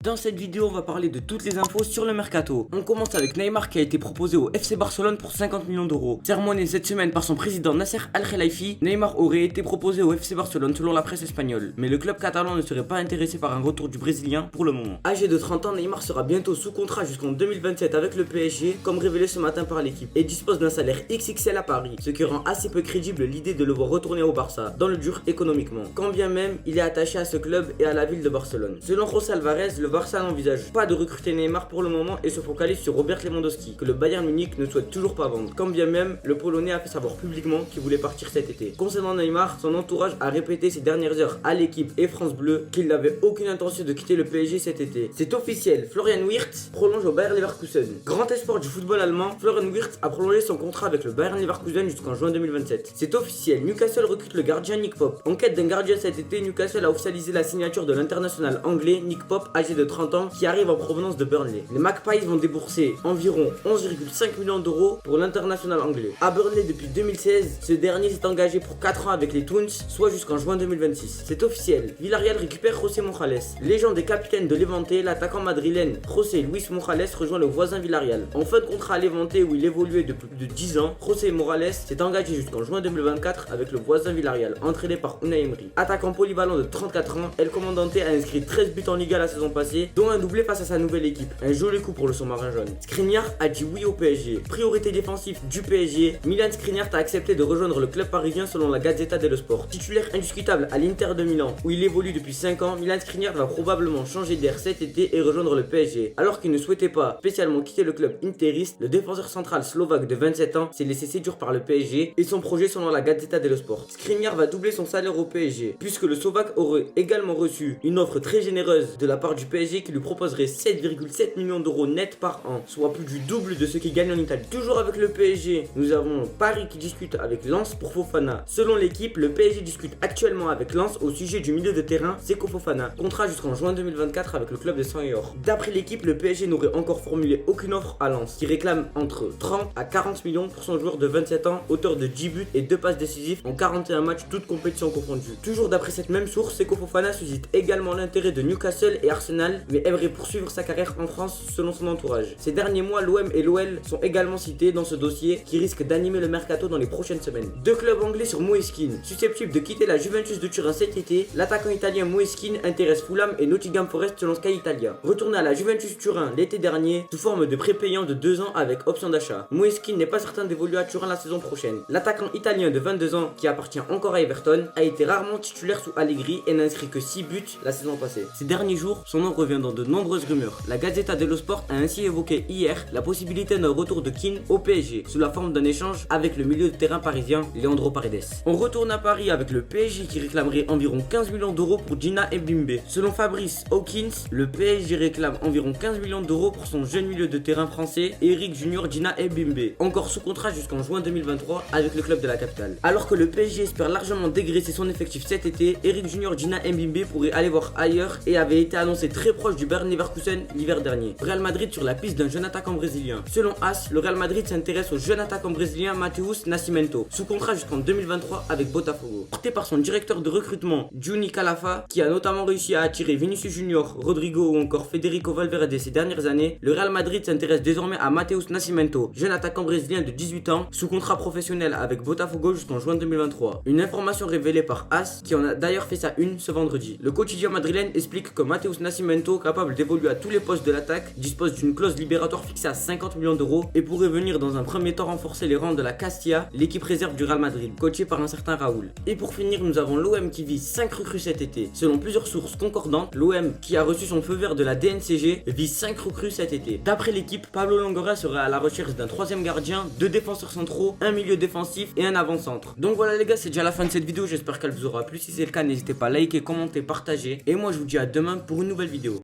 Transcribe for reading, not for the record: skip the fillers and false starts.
Dans cette vidéo, on va parler de toutes les infos sur le mercato. On commence avec Neymar qui a été proposé au FC Barcelone pour 50 millions d'euros. Sermonné cette semaine par son président Nasser Al-Khelaifi, Neymar aurait été proposé au FC Barcelone selon la presse espagnole. Mais le club catalan ne serait pas intéressé par un retour du Brésilien pour le moment. Âgé de 30 ans, Neymar sera bientôt sous contrat jusqu'en 2027 avec le PSG, comme révélé ce matin par l'équipe, et dispose d'un salaire XXL à Paris, ce qui rend assez peu crédible l'idée de le voir retourner au Barça, dans le dur économiquement. Quand bien même, il est attaché à ce club et à la ville de Barcelone. Selon José Alvarez, le Barça n'envisage pas de recruter Neymar pour le moment et se focalise sur Robert Lewandowski, que le Bayern Munich ne souhaite toujours pas vendre. Quand bien même, le Polonais a fait savoir publiquement qu'il voulait partir cet été. Concernant Neymar, son entourage a répété ces dernières heures à l'équipe et France Bleu qu'il n'avait aucune intention de quitter le PSG cet été. C'est officiel, Florian Wirtz prolonge au Bayer Leverkusen. Grand espoir du football allemand, Florian Wirtz a prolongé son contrat avec le Bayer Leverkusen jusqu'en juin 2027. C'est officiel, Newcastle recrute le gardien Nick Pope. En quête d'un gardien cet été, Newcastle a officialisé la signature de l'international anglais Nick Pope, âgé de 30 ans, qui arrive en provenance de Burnley. Les Magpies vont débourser environ 11,5 millions d'euros pour l'international anglais. À Burnley depuis 2016, ce dernier s'est engagé pour 4 ans avec les Toons, soit jusqu'en juin 2026. C'est officiel, Villarreal récupère José Morales. Légende et capitaine de Levante, l'attaquant madrilène José Luis Morales rejoint le voisin Villarreal. En fin de contrat à Levante où il évoluait depuis plus de 10 ans, José Morales s'est engagé jusqu'en juin 2024 avec le voisin Villarreal, entraîné par Unai Emery. Attaquant polyvalent de 34 ans, El Comandante a inscrit 13 buts en Liga la saison passée, dont un doublé face à sa nouvelle équipe. Un joli coup pour le sous-marin jaune. Skriniar a dit oui au PSG. Priorité défensive du PSG, Milan Skriniar a accepté de rejoindre le club parisien selon la Gazzetta dello Sport. Titulaire indiscutable à l'Inter de Milan, où il évolue depuis 5 ans, Milan Skriniar va probablement changer d'air cet été et rejoindre le PSG. Alors qu'il ne souhaitait pas spécialement quitter le club interiste, le défenseur central slovaque de 27 ans s'est laissé séduire par le PSG et son projet selon la Gazzetta dello Sport. Skriniar va doubler son salaire au PSG, puisque le Slovaque aurait également reçu une offre très généreuse de la part du PSG qui lui proposerait 7,7 millions d'euros net par an, soit plus du double de ce qu'il gagne en Italie. Toujours avec le PSG, nous avons Paris qui discute avec Lens pour Fofana. Selon l'équipe, le PSG discute actuellement avec Lens au sujet du milieu de terrain Seko Fofana, contrat jusqu'en juin 2024 avec le club de Saint-Yor. D'après l'équipe, le PSG n'aurait encore formulé aucune offre à Lens, qui réclame entre 30 à 40 millions pour son joueur de 27 ans, auteur de 10 buts et 2 passes décisives en 41 matchs, toutes compétitions confondues. Toujours d'après cette même source, Seko Fofana suscite également l'intérêt de Newcastle et Arsenal, mais aimerait poursuivre sa carrière en France selon son entourage. Ces derniers mois, l'OM et l'OL sont également cités dans ce dossier qui risque d'animer le mercato dans les prochaines semaines. Deux clubs anglais sur Moeskin. Susceptible de quitter la Juventus de Turin cet été, l'attaquant italien Moeskin intéresse Fulham et Nottingham Forest selon Sky Italia. Retourné à la Juventus Turin l'été dernier sous forme de prêt payant de 2 ans avec option d'achat. Moeskin n'est pas certain d'évoluer à Turin la saison prochaine. L'attaquant italien de 22 ans qui appartient encore à Everton a été rarement titulaire sous Allegri et n'a inscrit que 6 buts la saison passée. Ces derniers jours, son nom revient dans de nombreuses rumeurs. La Gazzetta dello Sport a ainsi évoqué hier la possibilité d'un retour de Keane au PSG sous la forme d'un échange avec le milieu de terrain parisien Leandro Paredes. On retourne à Paris avec le PSG qui réclamerait environ 15 millions d'euros pour Gina Ebimbe. Selon Fabrice Hawkins, le PSG réclame environ 15 millions d'euros pour son jeune milieu de terrain français Eric Junior Gina Ebimbe, encore sous contrat jusqu'en juin 2023 avec le club de la capitale. Alors que le PSG espère largement dégraisser son effectif cet été, Eric Junior Gina Ebimbe pourrait aller voir ailleurs et avait été annoncé très proche du Bayer Leverkusen l'hiver dernier. Real Madrid sur la piste d'un jeune attaquant brésilien. Selon AS, le Real Madrid s'intéresse au jeune attaquant brésilien Matheus Nascimento, sous contrat jusqu'en 2023 avec Botafogo. Porté par son directeur de recrutement Juni Calafa, qui a notamment réussi à attirer Vinicius Junior, Rodrigo ou encore Federico Valverde ces dernières années, le Real Madrid s'intéresse désormais à Matheus Nascimento, jeune attaquant brésilien de 18 ans, sous contrat professionnel avec Botafogo jusqu'en juin 2023. Une information révélée par AS, qui en a d'ailleurs fait sa une ce vendredi. Le quotidien madrilène explique que Matheus Nascimento, capable d'évoluer à tous les postes de l'attaque, dispose d'une clause libératoire fixée à 50 millions d'euros et pourrait venir dans un premier temps renforcer les rangs de la Castilla, l'équipe réserve du Real Madrid, coachée par un certain Raoul. Et pour finir, nous avons l'OM qui vise 5 recrues cet été. Selon plusieurs sources concordantes, l'OM, qui a reçu son feu vert de la DNCG, vise 5 recrues cet été. D'après l'équipe, Pablo Longoria serait à la recherche d'un 3e gardien, 2 défenseurs centraux, un milieu défensif et un avant-centre. Donc voilà les gars, c'est déjà la fin de cette vidéo, j'espère qu'elle vous aura plu. Si c'est le cas, n'hésitez pas à liker, commenter, partager. Et moi je vous dis à demain pour une nouvelle vidéo.